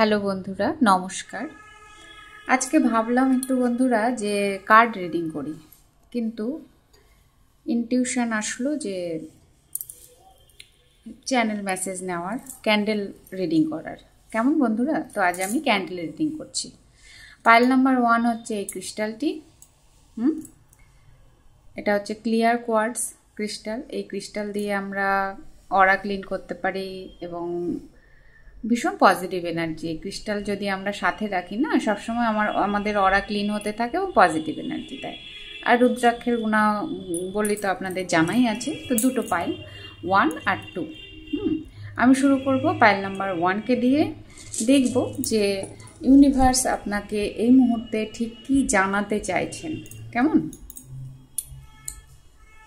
Hello বন্ধুরা, নমস্কার। আজকে ভাবলাম একটু বন্ধুরা যে কার্ড রিডিং করি, কিন্তু ইনটিউশন আসলো যে চ্যানেল মেসেজ নেওয়ার, ক্যান্ডেল রিডিং করার। কেমন বন্ধুরা? তো আজ আমি ক্যান্ডেল রিডিং করছি। পাইল নাম্বার 1 হচ্ছে এই ক্রিস্টালটি। এটা হচ্ছে ক্লিয়ার কোয়ার্টজ ক্রিস্টাল। এই ক্রিস্টাল দিয়ে আমরা অরা ক্লিন করতে পারি এবং ভীষণ পজিটিভ এনার্জি। ক্রিস্টাল যদি আমরা সাথে রাখি না, সবসময় আমাদের অরা ক্লিন হতে থাকে এবং পজিটিভ এনার্জি দেয়। আর রুদ্রাক্ষের গুণা বলি তো আপনাদের জানাই আছে। তো দুটো পাইল, 1 আর 2। আমি শুরু করব পাইল নাম্বার 1কে দিয়ে। দেখব যে ইউনিভার্স আপনাকে এই মুহূর্তে ঠিক কী জানাতে চাইছেন। কেমন?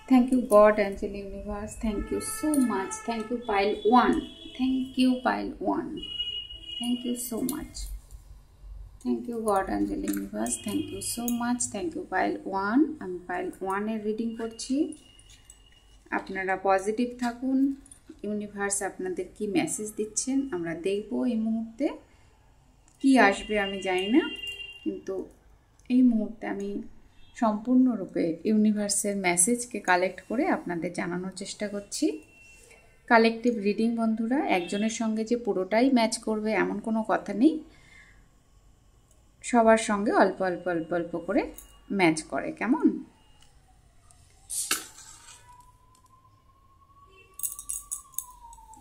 Thank you God, Angel Universe. Thank you so much. Thank you pile 1. Thank you pile 1. Thank you so much. Thank you God, Angel Universe. Thank you so much. Thank you pile 1. আমি pile 1 এর reading করছি। আপনারা positive থাকুন। Universe আপনাদের কি message দিচ্ছেন আমরা দেখব। এই মুহূর্তে কি আসবে আমি জানি না, কিন্তু এই মুহূর্তে আমি সম্পূর্ণরূপে ইউনিভার্সের মেসেজকে কালেক্ট করে আপনাদের জানানোর চেষ্টা করছি। কালেকটিভ রিডিং বন্ধুরা, একজনের সঙ্গে যে পুরোটাই ম্যাচ করবে এমন কোনো কথা নেই। সবার সঙ্গে অল্প অল্প অল্প অল্প করে ম্যাচ করে। কেমন?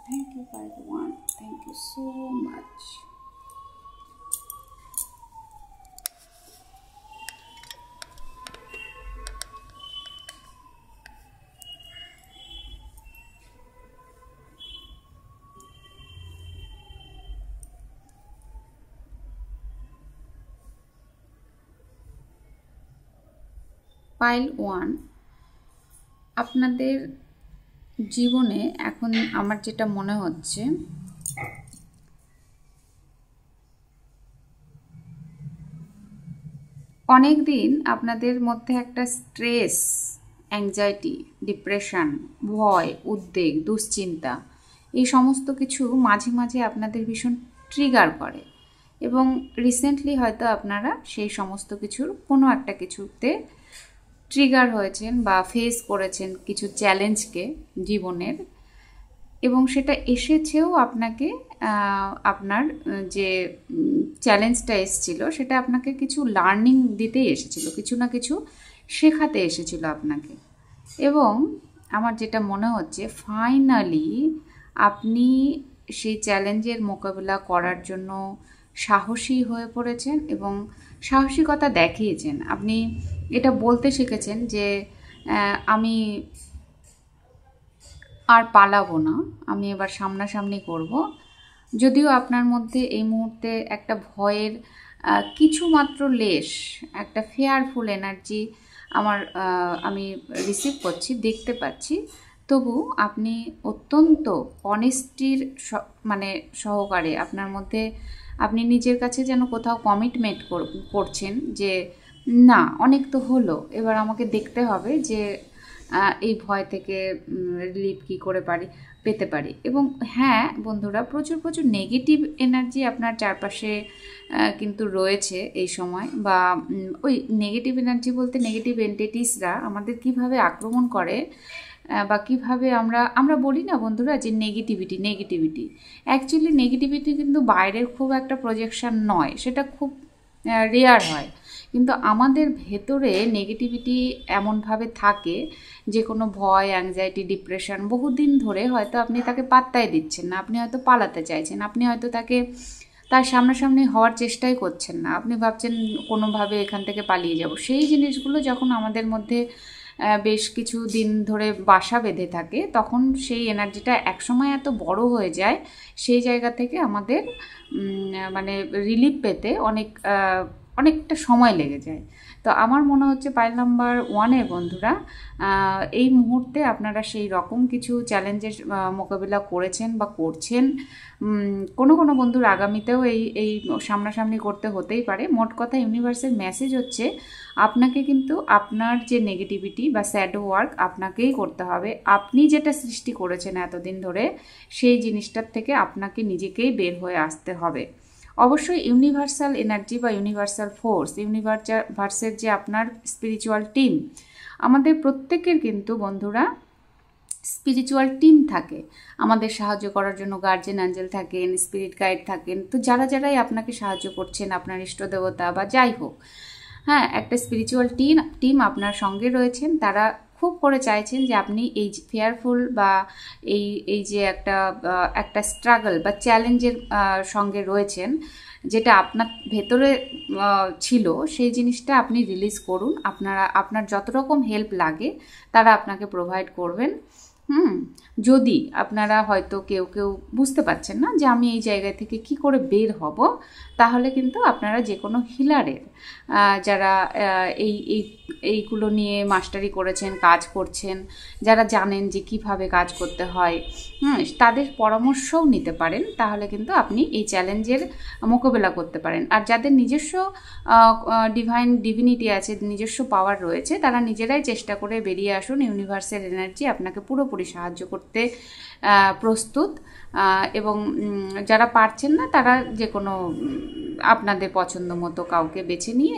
Thank you pile 1, thank you so much. Pile 1, আপনাদের জীবনে এখন আমার যেটা মনে হচ্ছে, অনেক দিন আপনাদের মধ্যে একটা স্ট্রেস, অ্যাংজাইটি, ডিপ্রেশন, ভয়, উদ্বেগ, দুশ্চিন্তা, এই সমস্ত কিছু মাঝে মাঝে আপনাদের ভীষণ ট্রিগার করে এবং রিসেন্টলি হয়তো আপনারা সেই সমস্ত কিছুর কোনো একটা কিছুতে ট্রিগার হয়েছেন বা ফেস করেছেন কিছু চ্যালেঞ্জকে জীবনের, এবং সেটা এসেছেও আপনাকে, আপনার যে চ্যালেঞ্জটা এসেছিল সেটা আপনাকে কিছু লার্নিং দিতেই এসেছিল, কিছু না কিছু শেখাতে এসেছিল আপনাকে। এবং আমার যেটা মনে হচ্ছে ফাইনালি আপনি সেই চ্যালেঞ্জের মোকাবিলা করার জন্য সাহসী হয়ে পড়েছেন এবং সাহসিকতা দেখিয়েছেন। আপনি এটা বলতে শিখেছেন যে আমি আর পালাবো না, আমি এবার সামনাসামনি করব। যদিও আপনার মধ্যে এই মুহূর্তে একটা ভয়ের কিছুমাত্র লেশ, একটা ফেয়ারফুল এনার্জি আমি রিসিভ করছি, দেখতে পাচ্ছি, তবু আপনি অত্যন্ত অনেস্টির সহকারে আপনার মধ্যে আপনি নিজের কাছে যেন কোথাও কমিটমেন্ট করছেন যে না, অনেক তো হলো, এবার আমাকে দেখতে হবে যে এই ভয় থেকে রিলিফ কী করে পেতে পারি। এবং হ্যাঁ বন্ধুরা, প্রচুর প্রচুর নেগেটিভ এনার্জি আপনার চারপাশে কিন্তু রয়েছে এই সময়, বা ওই নেগেটিভ এনার্জি বলতে নেগেটিভ এন্টিটিসরা আমাদের কিভাবে আক্রমণ করে বা কিভাবে আমরা বলি না বন্ধুরা যে নেগেটিভিটি অ্যাকচুয়ালি নেগেটিভিটি কিন্তু বাইরের খুব একটা প্রজেকশন নয়, সেটা খুব রেয়ার হয়, কিন্তু আমাদের ভেতরে নেগেটিভিটি এমনভাবে থাকে যে কোনো ভয়, অ্যাংজাইটি, ডিপ্রেশন বহুদিন ধরে হয়তো আপনি তাকে পাত্তাই দিচ্ছেন না, আপনি হয়তো পালাতে চাইছেন, আপনি হয়তো তার সামনাসামনি হওয়ার চেষ্টাই করছেন না, আপনি ভাবছেন কোনোভাবে এখান থেকে পালিয়ে যাব। সেই জিনিসগুলো যখন আমাদের মধ্যে বেশ কিছু দিন ধরে বাসা বেঁধে থাকে, তখন সেই এনার্জিটা একসময় এত বড় হয়ে যায়, সেই জায়গা থেকে আমাদের রিলিফ পেতে অনেকটা সময় লেগে যায়। তো আমার মনে হচ্ছে পাইল নাম্বার 1-এর বন্ধুরা, এই মুহূর্তে আপনারা সেই রকম কিছু চ্যালেঞ্জের মোকাবিলা করেছেন বা করছেন। কোনো কোনো বন্ধুর আগামীতেও এই সামনাসামনি করতে হতেই পারে। মোট কথা ইউনিভার্সের মেসেজ হচ্ছে আপনাকে কিন্তু আপনার যে নেগেটিভিটি বা স্যাডো ওয়ার্ক আপনাকেই করতে হবে। আপনি যেটা সৃষ্টি করেছেন এতদিন ধরে, সেই জিনিসটার থেকে আপনাকে নিজেকেই বের হয়ে আসতে হবে। অবশ্যই ইউনিভার্সাল এনার্জি বা ইউনিভার্সাল ফোর্স, ইউনিভার্সের যে আপনার স্পিরিচুয়াল টিম, আমাদের প্রত্যেকের কিন্তু বন্ধুরা স্পিরিচুয়াল টিম থাকে আমাদের সাহায্য করার জন্য। গার্জেন অ্যাঞ্জেল থাকেন, স্পিরিট গাইড থাকেন, তো যারাই আপনাকে সাহায্য করছেন, আপনার ইষ্টদেবতা বা যাই হোক, হ্যাঁ, একটা স্পিরিচুয়াল টিম আপনার সঙ্গে রয়েছেন। তারা খুব করে চাইছেন যে আপনি এই ফেয়ারফুল বা এই যে একটা স্ট্রাগল বা চ্যালেঞ্জের সঙ্গে রয়েছেন, যেটা আপনার ভেতরে ছিল, সেই জিনিসটা আপনি রিলিজ করুন। আপনার যত রকম হেল্প লাগে তারা আপনাকে প্রোভাইড করবেন। যদি আপনারা হয়তো কেউ বুঝতে পারছেন না যে আমি এই জায়গা থেকে কি করে বের হব, তাহলে কিন্তু আপনারা যে কোনো হিলারের, যারা এইগুলো নিয়ে মাস্টারি করেছেন, কাজ করছেন, যারা জানেন যে কিভাবে কাজ করতে হয়, তাদের পরামর্শও নিতে পারেন। তাহলে কিন্তু আপনি এই চ্যালেঞ্জের মোকাবেলা করতে পারেন। আর যাদের নিজস্ব ডিভিনিটি আছে, নিজস্ব পাওয়ার রয়েছে, তারা নিজেরাই চেষ্টা করে বেরিয়ে আসুন। ইউনিভার্সের এনার্জি আপনাকে পুরোপুরি সাহায্য করতে প্রস্তুত। এবং যারা পারছেন না, তারা যে কোনো আপনাদের পছন্দ মতো কাউকে বেছে নিয়ে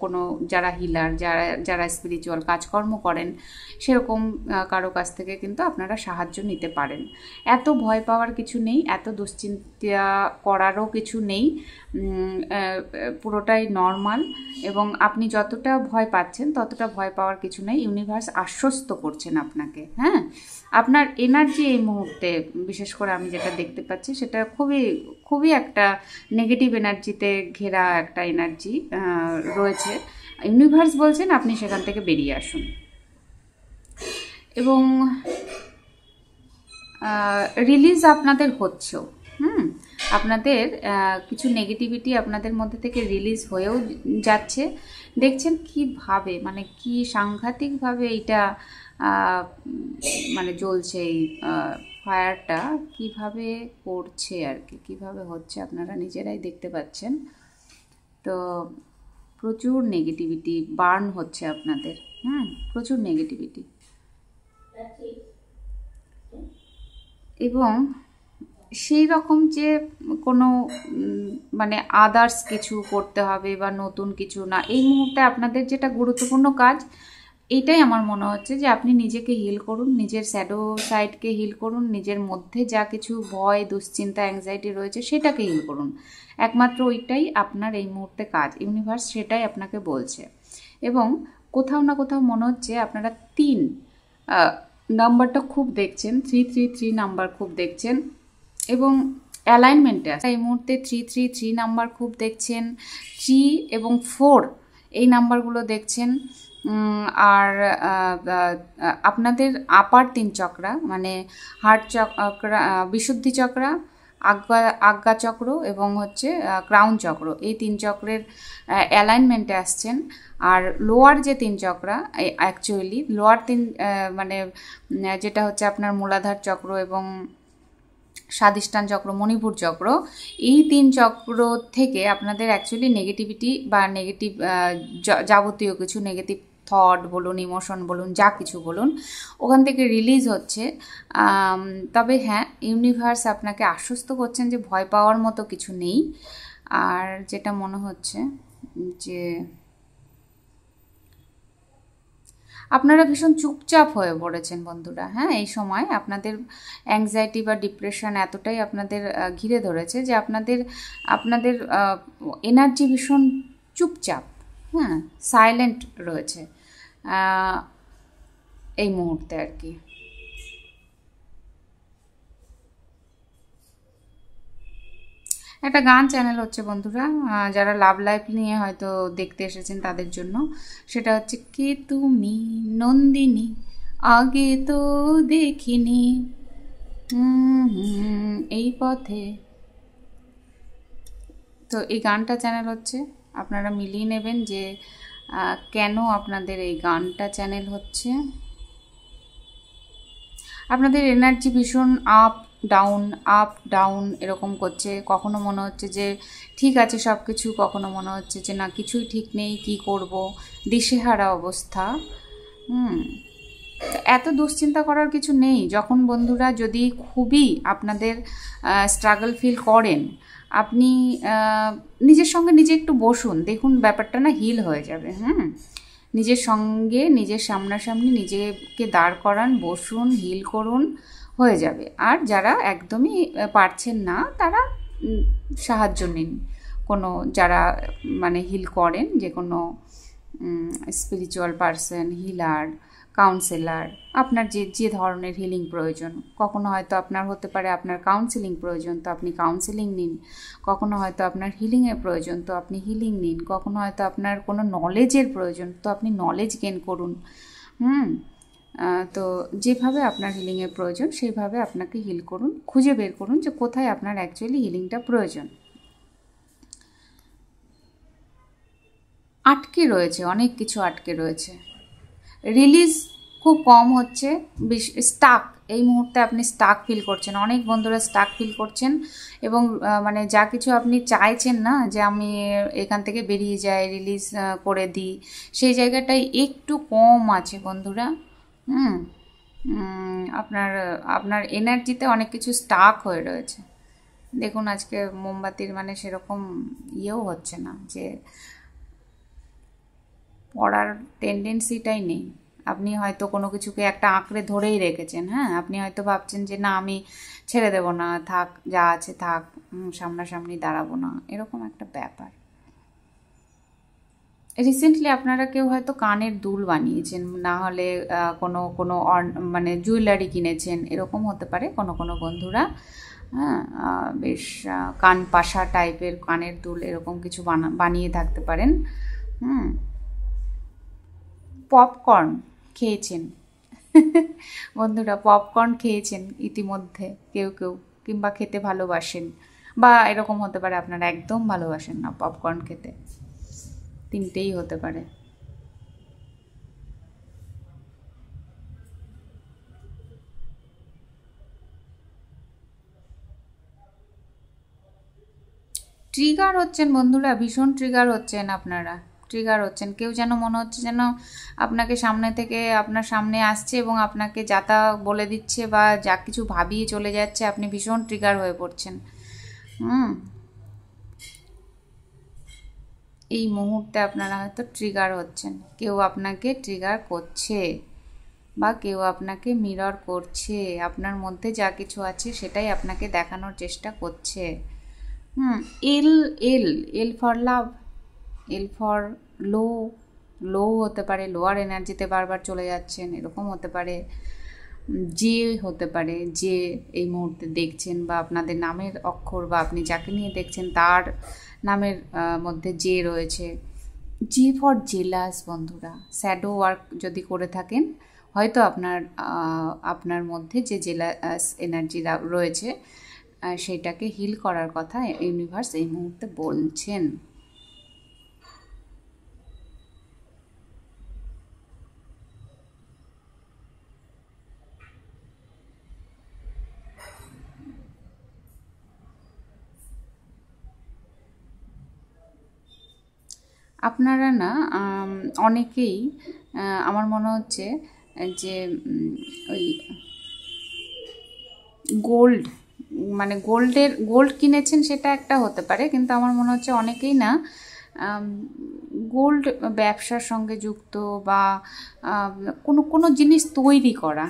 কোনো যারা হিলার, যারা স্পিরিচুয়াল কাজকর্ম করেন, সেরকম কারো কাছ থেকে কিন্তু আপনারা সাহায্য নিতে পারেন। এত ভয় পাওয়ার কিছু নেই, এত দুশ্চিন্তা করারও কিছু নেই, পুরোটাই নর্মাল। এবং আপনি যতটা ভয় পাচ্ছেন ততটা ভয় পাওয়ার কিছু নেই। ইউনিভার্স আশ্বস্ত করছেন আপনাকে। হ্যাঁ, আপনার এনার্জি এই মুহূর্তে, বিশেষ করে আমি যেটা দেখতে পাচ্ছি, সেটা খুবই একটা নেগেটিভ এনার্জিতে ঘেরা একটা এনার্জি রয়েছে। ইউনিভার্স বলছেন আপনি সেখান থেকে বেরিয়ে আসুন। এবং রিলিজ আপনাদের হচ্ছেও। আপনাদের কিছু নেগেটিভিটি আপনাদের মধ্যে থেকে রিলিজ হয়েও যাচ্ছে। দেখছেন কিভাবে, মানে কি সাংঘাতিকভাবে এটা মানে জ্বলছে, এই ফায়ারটা কিভাবে করছে আর কি, কিভাবে হচ্ছে আপনারা নিজেরাই দেখতে পাচ্ছেন। তো প্রচুর নেগেটিভিটি বার্ন হচ্ছে আপনাদের, প্রচুর নেগেটিভিটি। এবং সেই রকম যে কোনো মানে আদার্স কিছু করতে হবে বা নতুন কিছু না, এই মুহূর্তে আপনাদের যেটা গুরুত্বপূর্ণ কাজ, এইটাই আমার মনে হচ্ছে যে আপনি নিজেকে হিল করুন, নিজের শ্যাডো সাইডকে হিল করুন, নিজের মধ্যে যা কিছু ভয়, দুশ্চিন্তা, অ্যাংজাইটি রয়েছে সেটাকে হিল করুন। একমাত্র ওইটাই আপনার এই মুহূর্তে কাজ। ইউনিভার্স সেটাই আপনাকে বলছে। এবং কোথাও না কোথাও মনে হচ্ছে আপনারা 3 নাম্বারটা খুব দেখছেন, 333 নাম্বার খুব দেখছেন এবং অ্যালাইনমেন্টে আছে এই মুহূর্তে। 333 নাম্বার খুব দেখছেন, 3 এবং 4 এই নাম্বারগুলো দেখছেন। আর আপনাদের আপার 3 চক্রা, মানে হার্ট চক্রা, বিশুদ্ধি চক্রা, আজ্ঞা চক্র এবং হচ্ছে ক্রাউন চক্র, এই 3 চক্রের অ্যালাইনমেন্টে আসছেন। আর লোয়ার যে 3 চক্রা, অ্যাকচুয়ালি লোয়ার 3 মানে যেটা হচ্ছে আপনার মূলাধার চক্র এবং স্বাধিষ্ঠান চক্র, মণিপুর চক্র, এই 3 চক্র থেকে আপনাদের অ্যাকচুয়ালি নেগেটিভিটি বা নেগেটিভ যাবতীয় কিছু নেগেটিভ থট বলুন, ইমোশন বলুন, যা কিছু বলুন, ওখান থেকে রিলিজ হচ্ছে। তবে হ্যাঁ, ইউনিভার্স আপনাকে আশ্বস্ত করছেন যে ভয় পাওয়ার মতো কিছু নেই। আর যেটা মনে হচ্ছে যে আপনারা ভীষণ চুপচাপ হয়ে পড়েছেন বন্ধুরা। হ্যাঁ, এই সময় আপনাদের অ্যাংজাইটি বা ডিপ্রেশন এতটাই আপনাদের ঘিরে ধরেছে যে আপনাদের এনার্জি ভীষণ চুপচাপ, হ্যাঁ, সাইলেন্ট রয়েছে এই মুহূর্তে আর কি। একটা গান চ্যানেল হচ্ছে বন্ধুরা, যারা লাভ লাইফ নিয়ে হয়তো দেখতে এসেছেন তাদের জন্য। সেটা হচ্ছে কে তুমি নন্দিনী আগে তো দেখিনি, এই পথে। তো এই গানটা চ্যানেল হচ্ছে, আপনারা মিলিয়ে নেবেন যে কেন আপনাদের এই গানটা চ্যানেল হচ্ছে। আপনাদের এনার্জি ভীষণ আপ ডাউন এরকম করছে। কখনো মনে হচ্ছে যে ঠিক আছে সব কিছু, কখনো মনে হচ্ছে যে না, কিছুই ঠিক নেই, কি করব, দিশেহারা অবস্থা। এত দুশ্চিন্তা করার কিছু নেই। যখন বন্ধুরা যদি খুবই আপনাদের স্ট্রাগল ফিল করেন আপনি নিজের সঙ্গে নিজে একটু বসুন, দেখুন ব্যাপারটা না হিল হয়ে যাবে। নিজের সঙ্গে নিজের সামনাসামনি নিজেকে দাঁড় করান, বসুন, হিল করুন, হয়ে যাবে। আর যারা একদমই পারছেন না তারা সাহায্য নিন, কোনো যারা মানে হিল করেন, যে কোনো স্পিরিচুয়াল পারসন, হিলার, কাউন্সেলার, আপনার যে যে ধরনের হিলিং প্রয়োজন। কখনো হয়তো আপনার হতে পারে আপনার কাউন্সেলিং প্রয়োজন, তো আপনি কাউন্সেলিং নিন। কখনো হয়তো আপনার হিলিংয়ের প্রয়োজন, তো আপনি হিলিং নিন। কখনো হয়তো আপনার কোনো নলেজের প্রয়োজন, তো আপনি নলেজ গেন করুন। তো যেভাবে আপনার হিলিংয়ের প্রয়োজন সেইভাবে আপনাকে হিল করুন, খুঁজে বের করুন যে কোথায় আপনার অ্যাকচুয়ালি হিলিংটা প্রয়োজন। আটকে রয়েছে, অনেক কিছু আটকে রয়েছে, রিলিজ খুব কম হচ্ছে, স্টাক, এই মুহূর্তে আপনি স্টাক ফিল করছেন, অনেক বন্ধুরা স্টাক ফিল করছেন, এবং মানে যা কিছু আপনি চাইছেন না যে আমি এখান থেকে বেরিয়ে যাই, রিলিজ করে দিই, সেই জায়গাটাই একটু কম আছে বন্ধুরা। আপনার আপনার এনার্জিতে অনেক কিছু স্টাক হয়ে রয়েছে। দেখুন আজকে মোমবাতির মানে সেরকম ইয়েও হচ্ছে না, যে পড়ার টেন্ডেন্সিটাই নেই। আপনি হয়তো কোনো কিছুকে একটা আঁকড়ে ধরেই রেখেছেন। আপনি হয়তো ভাবছেন যে না আমি ছেড়ে দেবো না, থাক যা আছে থাক, সামনাসামনি দাঁড়াবো না, এরকম একটা ব্যাপার। রিসেন্টলি আপনারা কেউ হয়তো কানের দুল বানিয়েছেন, না হলে কোনো কোনো মানে জুয়েলারি কিনেছেন, এরকম হতে পারে কোনো কোনো বন্ধুরা। বেশ কান পাশা টাইপের কানের দুল এরকম কিছু বানিয়ে থাকতে পারেন। পপকর্ন খেয়েছেন বন্ধুরা, পপকর্ন খেয়েছেন ইতিমধ্যে কেউ কেউ, কিংবা খেতে ভালোবাসেন, বা এরকম হতে পারে আপনারা একদম ভালোবাসেন না পপকর্ন খেতে, তিনটেই হতে পারে। ট্রিগার হচ্ছেন বন্ধুরা, ভীষণ ট্রিগার হচ্ছেন আপনারা, ট্রিগার হচ্ছেন। কেউ যেন মনে হচ্ছে যেন আপনাকে সামনে থেকে আপনার সামনে আসছে এবং আপনাকে যা তা বলে দিচ্ছে বা যা কিছু ভাবিয়ে চলে যাচ্ছে, আপনি ভীষণ ট্রিগার হয়ে পড়ছেন। এই মুহূর্তে আপনারা হয়তো ট্রিগার হচ্ছেন, কেউ আপনাকে ট্রিগার করছে বা কেউ আপনাকে মিরর করছে, আপনার মধ্যে যা কিছু আছে সেটাই আপনাকে দেখানোর চেষ্টা করছে। এল এল L for love, L for low, লো হতে পারে, লোয়ার এনার্জিতে বারবার চলে যাচ্ছেন, এরকম হতে পারে। যে হতে পারে, যে এই মুহূর্তে দেখছেন, বা আপনাদের নামের অক্ষর বা আপনি যাকে নিয়ে দেখছেন তার নামের মধ্যে যে রয়েছে। যে ফর জেলাস বন্ধুরা, শ্যাডো ওয়ার্ক যদি করে থাকেন, হয়তো আপনার মধ্যে যে জেলাস এনার্জি রয়েছে সেটাকে হিল করার কথা ইউনিভার্স এই মুহূর্তে বলছেন। আপনারা না অনেকেই আমার মনে হচ্ছে যে ওই গোল্ড, মানে গোল্ড কিনেছেন সেটা একটা হতে পারে, কিন্তু আমার মনে হচ্ছে অনেকেই না গোল্ড ব্যবসার সঙ্গে যুক্ত, বা কোনো কোনো জিনিস তৈরি করা,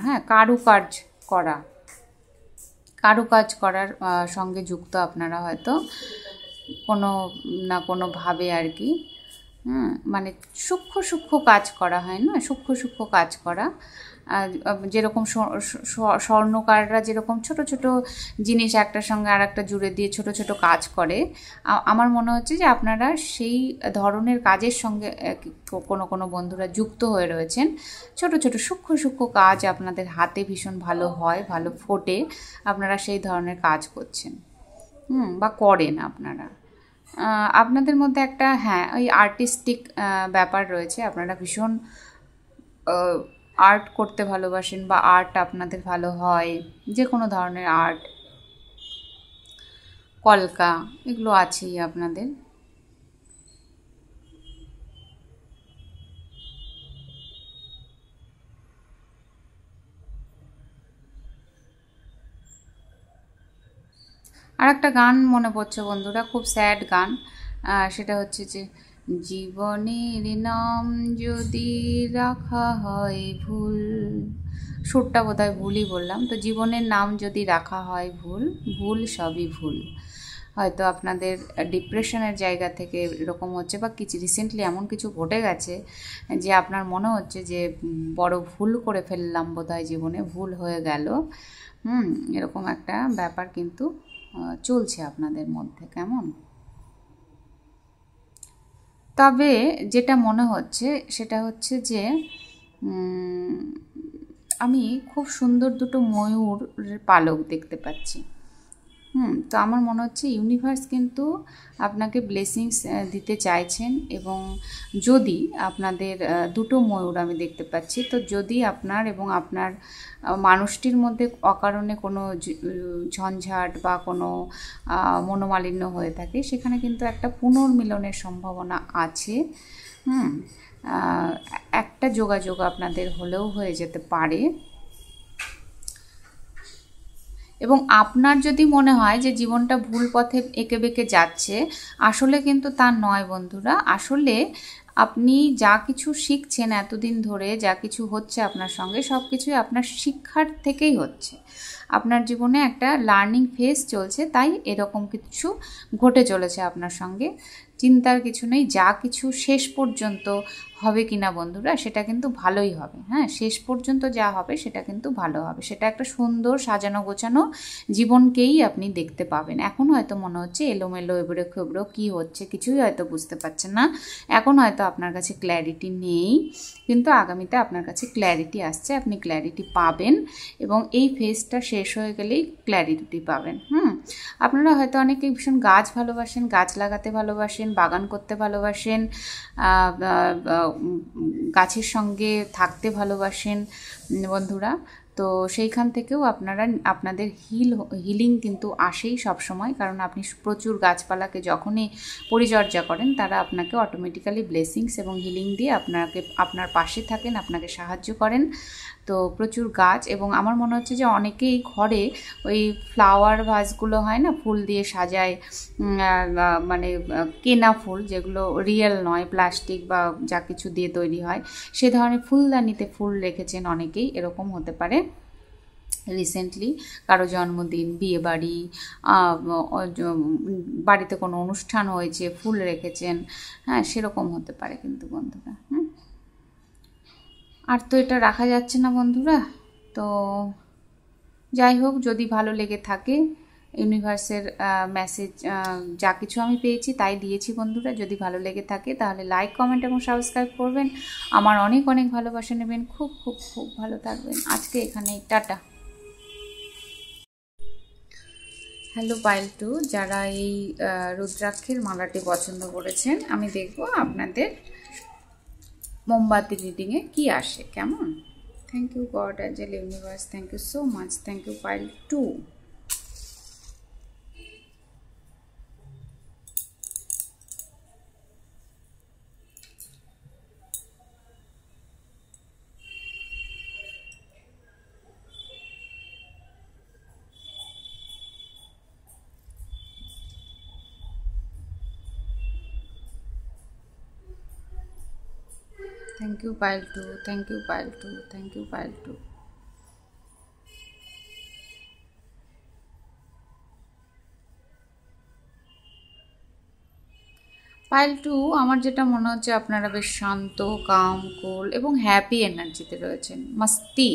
কারুকাজ করার সঙ্গে যুক্ত আপনারা হয়তো কোনো না কোনোভাবে আর কি। মানে সূক্ষ্ম সূক্ষ্ম কাজ করা হয় না, সূক্ষ্ম সূক্ষ্ম কাজ করা, যেরকম স্বর্ণকাররা যেরকম ছোট ছোট জিনিস একটার সঙ্গে আর একটা জুড়ে দিয়ে ছোট ছোট কাজ করে, আমার মনে হচ্ছে যে আপনারা সেই ধরনের কাজের সঙ্গে কোনো কোনো বন্ধুরা যুক্ত হয়ে রয়েছেন। ছোট ছোট সূক্ষ্ম সূক্ষ্ম কাজ আপনাদের হাতে ভীষণ ভালো হয়, ভালো ফোটে, আপনারা সেই ধরনের কাজ করছেন বা করেন আপনারা। আপনাদের মধ্যে একটা ওই আর্টিস্টিক ব্যাপার রয়েছে, আপনারা ভীষণ আর্ট করতে ভালোবাসেন, বা আর্ট আপনাদের ভালো হয়, যে কোনো ধরনের আর্ট, কলকা, এগুলো আছেই আপনাদের। আর একটা গান মনে পড়ছে বন্ধুরা, খুব স্যাড গান, সেটা হচ্ছে যে জীবনের নাম যদি রাখা হয় ভুল, সুরটা বোধহয় ভুলই বললাম। তো জীবনের নাম যদি রাখা হয় ভুল, ভুল সবই ভুল। হয়তো আপনাদের ডিপ্রেশনের জায়গা থেকে এরকম হচ্ছে, বা কিছু রিসেন্টলি এমন কিছু ঘটে গেছে যে আপনার মনে হচ্ছে যে বড় ভুল করে ফেললাম বোধহয়, জীবনে ভুল হয়ে গেল। এরকম একটা ব্যাপার কিন্তু চলছে আপনাদের মধ্যে, কেমন? তবে যেটা মনে হচ্ছে সেটা হচ্ছে যে আমি খুব সুন্দর দুটো ময়ূরের পালক দেখতে পাচ্ছি। তো আমার মনে হচ্ছে ইউনিভার্স কিন্তু আপনাকে ব্লেসিংস দিতে চাইছেন। এবং যদি আপনাদের দুটো ময়ূর আমি দেখতে পাচ্ছি, তো যদি আপনার এবং আপনার মানুষটির মধ্যে অকারণে কোনো ঝঞ্ঝাট বা কোনো মনোমালিন্য হয়ে থাকে, সেখানে কিন্তু একটা পুনর্মিলনের সম্ভাবনা আছে। একটা যোগাযোগ আপনাদের হলেও হয়ে যেতে পারে। এবং আপনার যদি মনে হয় যে জীবনটা ভুল পথে এঁকে বেঁকে যাচ্ছে, আসলে কিন্তু তা নয় বন্ধুরা। আসলে আপনি যা কিছু শিখছেন এতদিন ধরে, যা কিছু হচ্ছে আপনার সঙ্গে, সব কিছুই আপনার শিক্ষার থেকেই হচ্ছে। আপনার জীবনে একটা লার্নিং ফেজ চলছে, তাই এরকম কিছু ঘটে চলেছে আপনার সঙ্গে। চিন্তার কিছু নেই, যা কিছু শেষ পর্যন্ত হবে কিনা বন্ধুরা, সেটা কিন্তু ভালোই হবে। হ্যাঁ, শেষ পর্যন্ত যা হবে সেটা কিন্তু ভালো হবে। সেটা একটা সুন্দর সাজানো গোছানো জীবনকেই আপনি দেখতে পাবেন। এখন হয়তো মনে হচ্ছে এলোমেলো, এবড়ো খেবড়ো, কী হচ্ছে কিছুই হয়তো বুঝতে পারছেন না। এখন হয়তো আপনার কাছে ক্ল্যারিটি নেই, কিন্তু আগামীতে আপনার কাছে ক্ল্যারিটি আসছে, আপনি ক্ল্যারিটি পাবেন। এবং এই ফেজটা শেষ হয়ে গেলেই ক্ল্যারিটি পাবেন। আপনারা হয়তো অনেকেই ভীষণ গাছ ভালোবাসেন, গাছ লাগাতে ভালোবাসেন, বাগান করতে ভালোবাসেন, গাছের সঙ্গে থাকতে ভালোবাসেন বন্ধুরা। তো সেইখান থেকেও আপনারা আপনাদের হিলিং কিন্তু আসেই সবসময়, কারণ আপনি প্রচুর গাছপালাকে যখনই পরিচর্যা করেন, তারা আপনাকে অটোমেটিক্যালি ব্লেসিংস এবং হিলিং দিয়ে আপনার পাশে থাকেন, আপনাকে সাহায্য করেন। তো প্রচুর গাছ, এবং আমার মনে হচ্ছে যে অনেকেই ঘরে ওই ফ্লাওয়ার ভাসগুলো হয় না, ফুল দিয়ে সাজায়, মানে কেনা ফুল, যেগুলো রিয়েল নয়, প্লাস্টিক বা যা কিছু দিয়ে তৈরি হয়, সে ধরনের ফুলদানিতে ফুল রেখেছেন অনেকেই। এরকম হতে পারে রিসেন্টলি কারো জন্মদিন, বিয়েবাড়ি, বাড়িতে কোনো অনুষ্ঠান হয়েছে, ফুল রেখেছেন। হ্যাঁ, সেরকম হতে পারে কিন্তু বন্ধুরা। আর তো এটা রাখা যাচ্ছে না বন্ধুরা। তো যাই হোক, যদি ভালো লেগে থাকে, ইউনিভার্সের মেসেজ যা কিছু আমি পেয়েছি তাই দিয়েছি বন্ধুরা। যদি ভালো লেগে থাকে তাহলে লাইক, কমেন্ট এবং সাবস্ক্রাইব করবেন। আমার অনেক অনেক ভালোবাসা নেবেন। খুব খুব খুব ভালো থাকবেন। আজকে এখানেই, টাটা। হ্যালো পাইল টু, যারা এই রুদ্রাক্ষের মালাটি পছন্দ করেছেন, আমি দেখব আপনাদের মোমবাতি রিডিংয়ে কি আসে, কেমন? Thank you god, angel, universe, thank you so much, thank you pile two. Thank you, pile 2. Thank you, pile 2. Thank you, pile 2. Pile 2, আমার যেটা মনে হচ্ছে আপনারা বেশ শান্ত, কাম, কুল এবং হ্যাপি এনার্জিতে রয়েছেন। মাস্তি,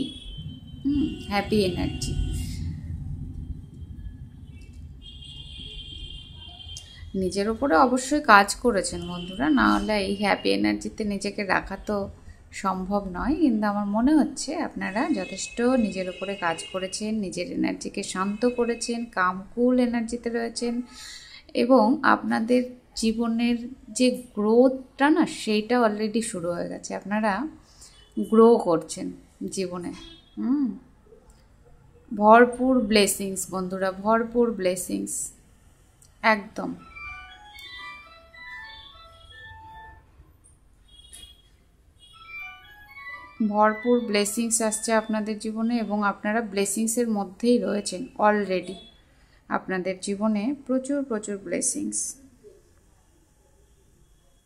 হ্যাপি এনার্জি। নিজের উপরে অবশ্যই কাজ করেছেন বন্ধুরা, না হলে এই হ্যাপি এনার্জিতে নিজেকে রাখা তো সম্ভব নয়। কিন্তু আমার মনে হচ্ছে আপনারা যথেষ্ট নিজের উপরে কাজ করেছেন, নিজের এনার্জিকে শান্ত করেছেন, কাম কুল এনার্জিতে রয়েছেন, এবং আপনাদের জীবনের যে গ্রোথটা না, সেইটা অলরেডি শুরু হয়ে গেছে। আপনারা গ্রো করছেন জীবনে। ভরপুর ব্লেসিংস বন্ধুরা, ভরপুর ব্লেসিংস, একদম। ভরপুর ব্লেসিংস আসছে আপনাদের জীবনে, এবং আপনারা ব্লেসিংসের মধ্যেই রয়েছেন অলরেডি। আপনাদের জীবনে প্রচুর প্রচুর ব্লেসিংস।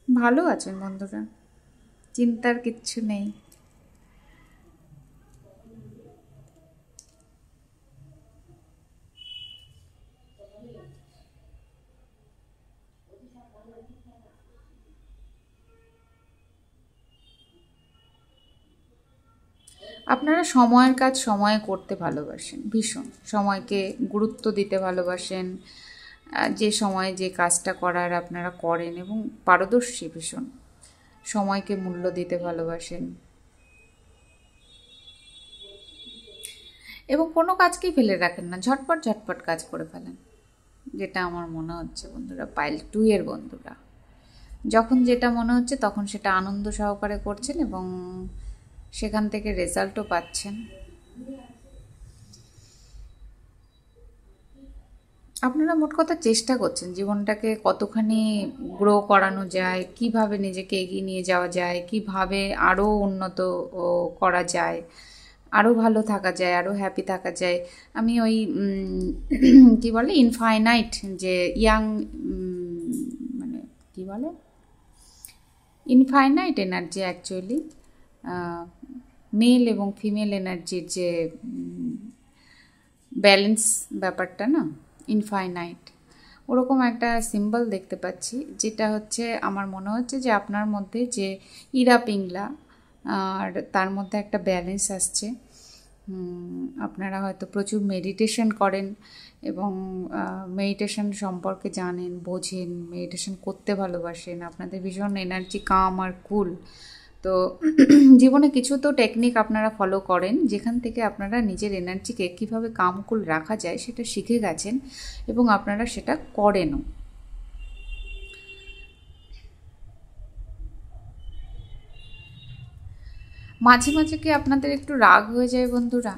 ভালো আছেন বন্ধুরা, চিন্তার কিচ্ছু নেই। আপনারা সময়ের কাজ সময়ে করতে ভালোবাসেন, ভীষণ সময়কে গুরুত্ব দিতে ভালোবাসেন। যে সময়ে যে কাজটা করার আপনারা করেন এবং পারদর্শী ভীষণ। সময়কে মূল্য দিতে ভালোবাসেন এবং কোনো কাজকেই ফেলে রাখেন না, ঝটপট ঝটপট কাজ করে ফেলেন, যেটা আমার মনে হচ্ছে বন্ধুরা। পাইল 2 এর বন্ধুরা, যখন যেটা মনে হচ্ছে তখন সেটা আনন্দ সহকারে করছেন এবং সেখান থেকে রেজাল্টও পাচ্ছেন। আপনারা মোট কথা চেষ্টা করছেন জীবনটাকে কতখানি গ্রো করানো যায়, কিভাবে নিজেকে এগিয়ে নিয়ে যাওয়া যায়, কিভাবে আরও উন্নত করা যায়, আরও ভালো থাকা যায়, আরও হ্যাপি থাকা যায়। আমি ওই কি বলে ইনফাইনাইট যে ইয়াং, মানে কি বলে ইনফাইনাইট এনার্জি, অ্যাকচুয়ালি মেল এবং ফিমেল এনার্জির যে ব্যালেন্স ব্যাপারটা না, ইনফাইনাইট, ওরকম একটা সিম্বল দেখতে পাচ্ছি, যেটা হচ্ছে আমার মনে হচ্ছে যে আপনার মধ্যে যে ইরা পিংলা আর তার মধ্যে একটা ব্যালেন্স আসছে। আপনারা হয়তো প্রচুর মেডিটেশন করেন এবং মেডিটেশন সম্পর্কে জানেন, বোঝেন, মেডিটেশন করতে ভালোবাসেন, আপনাদের ভীষণ এনার্জি কাম আর কুল। তো জীবনে কিছু তো টেকনিক আপনারা ফলো করেন, যেখান থেকে আপনারা নিজের এনার্জিকে কীভাবে কাম কুল রাখা যায় সেটা শিখে গেছেন এবং আপনারা সেটা করেনও। মাঝে মাঝে কি আপনাদের একটু রাগ হয়ে যায় বন্ধুরা?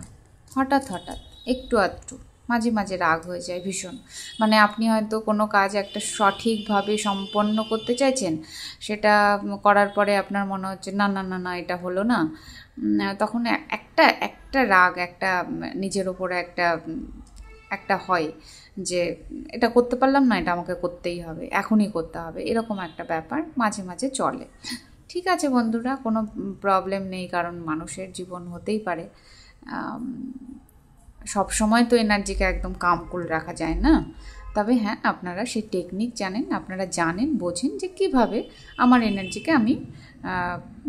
হঠাৎ হঠাৎ একটু আধটু মাঝে মাঝে রাগ হয়ে যায় ভীষণ। মানে আপনি হয়তো কোনো কাজ একটা সঠিকভাবে সম্পন্ন করতে চাইছেন, সেটা করার পরে আপনার মনে হচ্ছে না না না না এটা হলো না, তখন একটা একটা রাগ, একটা নিজের ওপরে একটা হয় যে এটা করতে পারলাম না, এটা আমাকে করতেই হবে, এখনই করতে হবে, এরকম একটা ব্যাপার মাঝে মাঝে চলে। ঠিক আছে বন্ধুরা, কোনো প্রবলেম নেই, কারণ মানুষের জীবন হতেই পারে, সব সময় তো এনার্জিকে একদম কাম কুল রাখা যায় না। তবে হ্যাঁ, আপনারা সেই টেকনিক জানেন, আপনারা জানেন, বোঝেন যে কিভাবে আমার এনার্জিকে আমি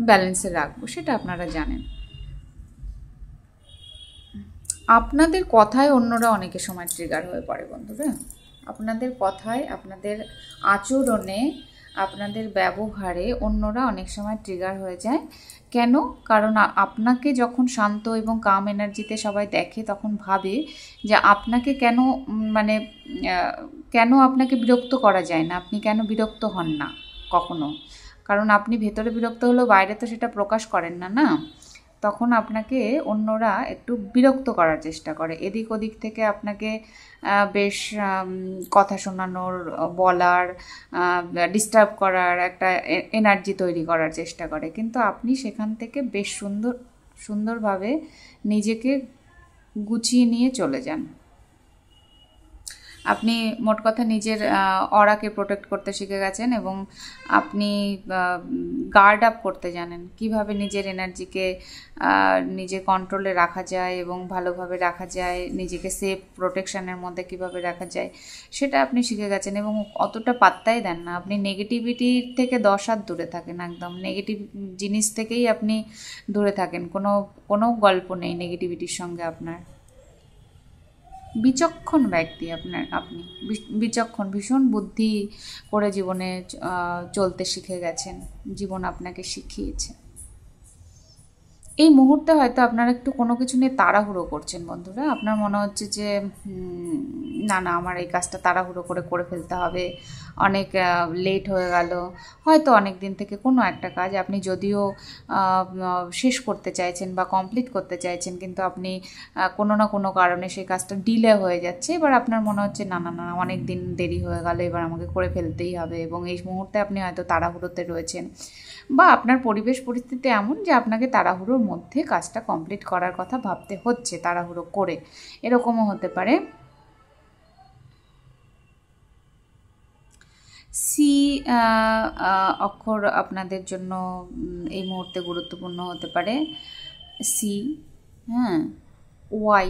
ব্যালেন্সে রাখবো, সেটা আপনারা জানেন। আপনাদের কথায় অন্যরা অনেকের সময় ট্রিগার হয়ে পড়ে বন্ধুরা। আপনাদের কথায়, আপনাদের আচরণে, আপনাদের ব্যবহারে অন্যরা অনেক সময় ট্রিগার হয়ে যায়। কেন? কারণ আপনাকে যখন শান্ত এবং কাম এনার্জিতে সবাই দেখে, তখন ভাবে যে আপনাকে কেন, মানে কেন আপনাকে বিরক্ত করা যায় না, আপনি কেন বিরক্ত হন না কখনো। কারণ আপনি ভেতরে বিরক্ত হলেও বাইরে তো সেটা প্রকাশ করেন না, না? তখন আপনাকে অন্যরা একটু বিরক্ত করার চেষ্টা করে, এদিক ওদিক থেকে আপনাকে বেশ কথা শোনানোর, বলার, ডিস্টার্ব করার একটা এনার্জি তৈরি করার চেষ্টা করে। কিন্তু আপনি সেখান থেকে বেশ সুন্দরভাবে নিজেকে গুছিয়ে নিয়ে চলে যান। আপনি মোট কথা নিজের অরাকে প্রোটেক্ট করতে শিখে গেছেন এবং আপনি গার্ড আপ করতে জানেন, কিভাবে নিজের এনার্জিকে নিজের কন্ট্রোলে রাখা যায় এবং ভালোভাবে রাখা যায়, নিজেকে সেফ প্রোটেকশানের মধ্যে কিভাবে রাখা যায় সেটা আপনি শিখে গেছেন এবং অতটা পাত্তাই দেন না। আপনি নেগেটিভিটির থেকে 10 হাত দূরে থাকেন, একদম নেগেটিভ জিনিস থেকেই আপনি দূরে থাকেন, কোনো গল্প নেই নেগেটিভিটির সঙ্গে আপনার। বিচক্ষণ ব্যক্তি আপনি বিচক্ষণ, ভীষণ বুদ্ধি করে জীবনে চলতে শিখে গেছেন, জীবন আপনাকে শিখিয়েছে। এই মুহূর্তে হয়তো আপনারা একটু কোনো কিছু নিয়ে তাড়াহুড়ো করছেন বন্ধুরা। আপনার মনে হচ্ছে যে না না, আমার এই কাজটা তাড়াহুড়ো করে ফেলতে হবে, অনেক লেট হয়ে গেল। হয়তো অনেক দিন থেকে কোনো একটা কাজ আপনি যদিও শেষ করতে চাইছেন বা কমপ্লিট করতে চাইছেন, কিন্তু আপনি কোনো না কোনো কারণে সেই কাজটা ডিলে হয়ে যাচ্ছে। এবার আপনার মনে হচ্ছে না না না, অনেক দিন দেরি হয়ে গেল, এবার আমাকে করে ফেলতেই হবে, এবং এই মুহূর্তে আপনি হয়তো তাড়াহুড়োতে রয়েছেন বা আপনার পরিবেশ পরিস্থিতি এমন যে আপনাকে তাড়াহুড়োর মধ্যে কাজটা কমপ্লিট করার কথা ভাবতে হচ্ছে তাড়াহুড়ো করে, এরকমও হতে পারে। সি অক্ষর আপনাদের জন্য এই মুহূর্তে গুরুত্বপূর্ণ হতে পারে। সি, হ্যাঁ, ওয়াই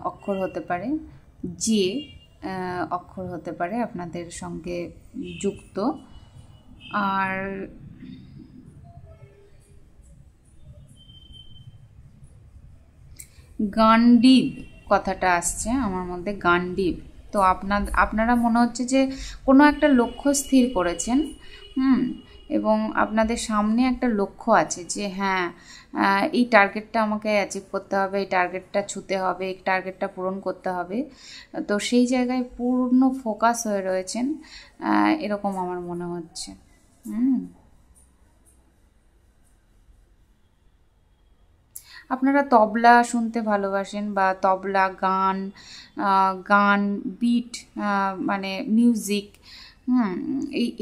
অক্ষর হতে পারে, জে অক্ষর হতে পারে আপনাদের সঙ্গে যুক্ত। আর গান্ডীব কথাটা আসছে আমার মধ্যে, গান্ডীব। তো আপনারা মনে হচ্ছে যে কোনো একটা লক্ষ্য স্থির করেছেন, এবং আপনাদের সামনে একটা লক্ষ্য আছে যে হ্যাঁ, এই টার্গেটটা আমাকে অ্যাচিভ করতে হবে, এই টার্গেটটা ছুঁতে হবে, এই টার্গেটটা পূরণ করতে হবে। তো সেই জায়গায় পূর্ণ ফোকাস হয়ে রয়েছেন, এরকম আমার মনে হচ্ছে। আপনারা তবলা শুনতে ভালোবাসেন, বা তবলা গান, গান বিট, মানে মিউজিক,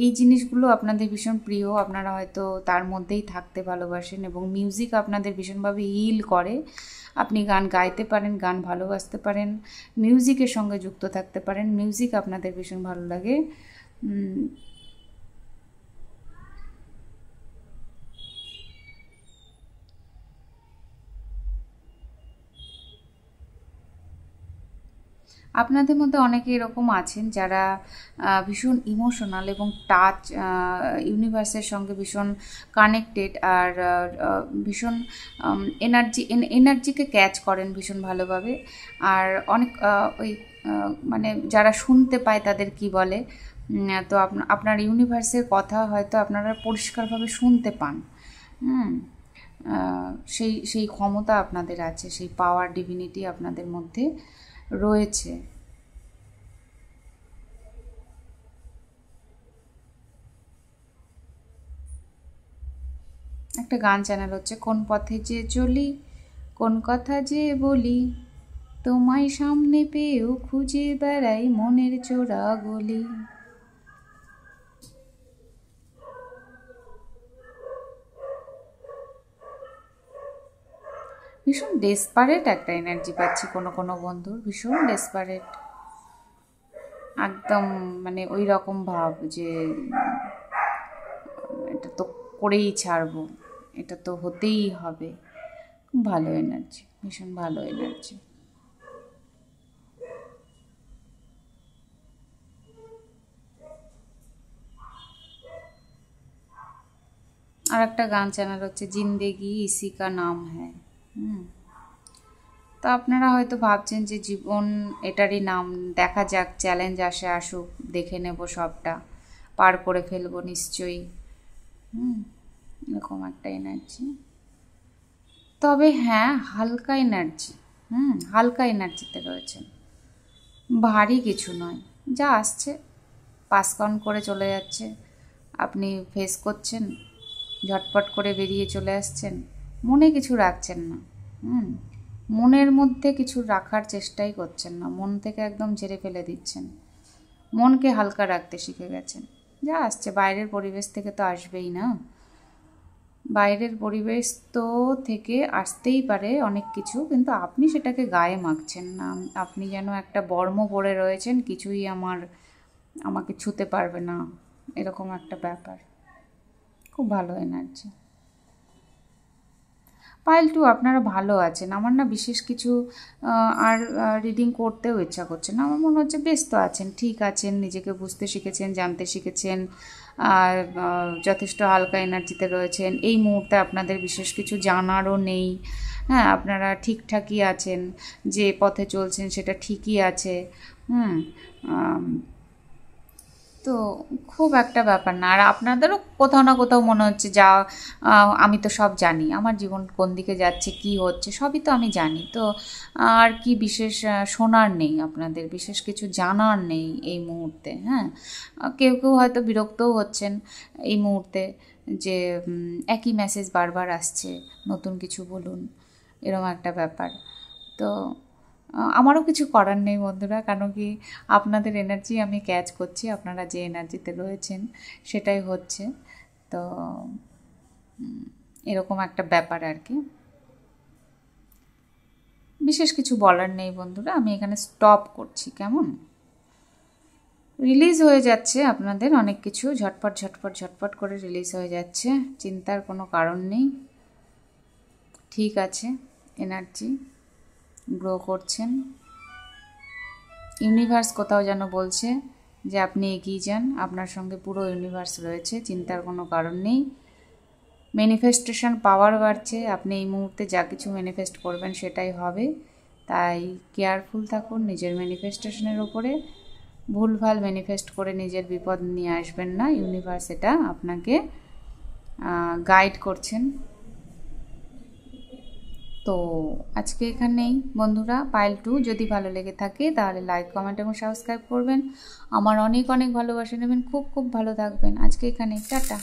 এই জিনিসগুলো আপনাদের ভীষণ প্রিয়। আপনারা হয়তো তার মধ্যেই থাকতে ভালোবাসেন, এবং মিউজিক আপনাদের ভীষণভাবে হিল করে। আপনি গান গাইতে পারেন, গান ভালোবাসতে পারেন, মিউজিকের সঙ্গে যুক্ত থাকতে পারেন, মিউজিক আপনাদের ভীষণ ভালো লাগে। আপনাদের মধ্যে অনেকে এরকম আছেন যারা ভীষণ ইমোশনাল এবং টাচ, ইউনিভার্সের সঙ্গে ভীষণ কানেক্টেড, আর ভীষণ এনার্জিকে ক্যাচ করেন ভীষণ ভালোভাবে। আর অনেক ওই মানে যারা শুনতে পায় তাদের কি বলে, তো আপনার ইউনিভার্সের কথা হয়তো আপনারা পরিষ্কারভাবে শুনতে পান। সেই ক্ষমতা আপনাদের আছে, সেই পাওয়ার, ডিভিনিটি আপনাদের মধ্যে রয়েছে। একটা গান চ্যানেল হচ্ছে, কোন পথে যে চলি, কোন কথা যে বলি, তোমায় সামনে পেয়েও খুঁজে বেড়াই মনের চোরা গলি। ভীষণ ডেসপারেট একটা এনার্জি পাচ্ছি কোনো বন্ধুর, ভীষণ ডেসপারেট, একদম মানে ওই রকম ভাব যে এটা তো করেই ছাড়বো, এটা তো হতেই হবে। খুব ভালো এনার্জি, ভীষণ ভালো এনার্জি। আর একটা গান চ্যানেল হচ্ছে, জিন্দেগি ইসি কা নাম হ্যায়। তো আপনারা হয়তো ভাবছেন যে জীবন এটারই নাম, দেখা যাক, চ্যালেঞ্জ আসুক, দেখে নেব, সবটা পার করে ফেলবো নিশ্চয়ই। এরকম একটা এনার্জি। তবে হ্যাঁ, হালকা এনার্জি, হালকা এনার্জিতে রয়েছেন, ভারী কিছু নয়, যা আসছে পাস অন করে চলে যাচ্ছে, আপনি ফেস করছেন, ঝটপট করে বেরিয়ে চলে আসছেন, মনে কিছু রাখছেন না। মনের মধ্যে কিছু রাখার চেষ্টাই করছেন না, মন থেকে একদম ঝেড়ে ফেলে দিচ্ছেন, মনকে হালকা রাখতে শিখে গেছেন। যা আসছে বাইরের পরিবেশ থেকে তো আসবেই না, বাইরের পরিবেশ তো থেকে আসতেই পারে অনেক কিছু, কিন্তু আপনি সেটাকে গায়ে মাখছেন না। আপনি যেন একটা বর্ম পরে রয়েছেন, কিছুই আমাকে ছুঁতে পারবে না, এরকম একটা ব্যাপার। খুব ভালো এনার্জি। পাইল 2, আপনারা ভালো আছেন। আমার না বিশেষ কিছু আর রিডিং করতেও ইচ্ছা করছে না। আমার মনে হচ্ছে ব্যস্ত আছেন, ঠিক আছেন, নিজেকে বুঝতে শিখেছেন, জানতে শিখেছেন, আর যথেষ্ট হালকা এনার্জিতে রয়েছেন। এই মুহূর্তে আপনাদের বিশেষ কিছু জানারও নেই। হ্যাঁ, আপনারা ঠিকঠাকই আছেন, যে পথে চলছেন সেটা ঠিকই আছে। তো খুব একটা ব্যাপার না। আর আপনাদেরও কোথাও না কোথাও মনে হচ্ছে আমি তো সব জানি, আমার জীবন কোন দিকে যাচ্ছে, কি হচ্ছে, সবই তো আমি জানি। তো আর কি বিশেষ শোনার নেই, আপনাদের বিশেষ কিছু জানার নেই এই মুহূর্তে। হ্যাঁ, কেউ কেউ হয়তো বিরক্তও হচ্ছেন এই মুহূর্তে, যে একই মেসেজ বারবার আসছে, নতুন কিছু বলুন, এরকম একটা ব্যাপার। তো আমারও কিছু করার নেই বন্ধুরা, কারণ কি আপনাদের এনার্জি আমি ক্যাচ করছি, আপনারা যে এনার্জিতে রয়েছেন সেটাই হচ্ছে। তো এরকম একটা ব্যাপার আর কি, বিশেষ কিছু বলার নেই বন্ধুরা, আমি এখানে স্টপ করছি, কেমন? রিলিজ হয়ে যাচ্ছে আপনাদের অনেক কিছু, ঝটপট ঝটপট ঝটপট করে রিলিজ হয়ে যাচ্ছে, চিন্তার কোনো কারণ নেই। ঠিক আছে, এনার্জি গ্রো করছেন। ইউনিভার্স কোথাও যেন বলছে যে আপনি এগিয়ে যান, আপনার সঙ্গে পুরো ইউনিভার্স রয়েছে, চিন্তার কোনো কারণ নেই। ম্যানিফেস্টেশন পাওয়ার বাড়ছে, আপনি এই মুহূর্তে যা কিছু ম্যানিফেস্ট করবেন সেটাই হবে, তাই কেয়ারফুল থাকুন নিজের ম্যানিফেস্টেশনের ওপরে। ভুলভাল ম্যানিফেস্ট করে নিজের বিপদ নিয়ে আসবেন না, ইউনিভার্স এটা আপনাকে গাইড করছেন। তো আজকে এখানেই বন্ধুরা, পাইল 2 যদি ভালো লেগে থাকে তাহলে লাইক, কমেন্ট এবং সাবস্ক্রাইব করবেন। আমার অনেক অনেক ভালোবাসা নেবেন, খুব খুব ভালো থাকবেন। আজকে এখানে টাটা।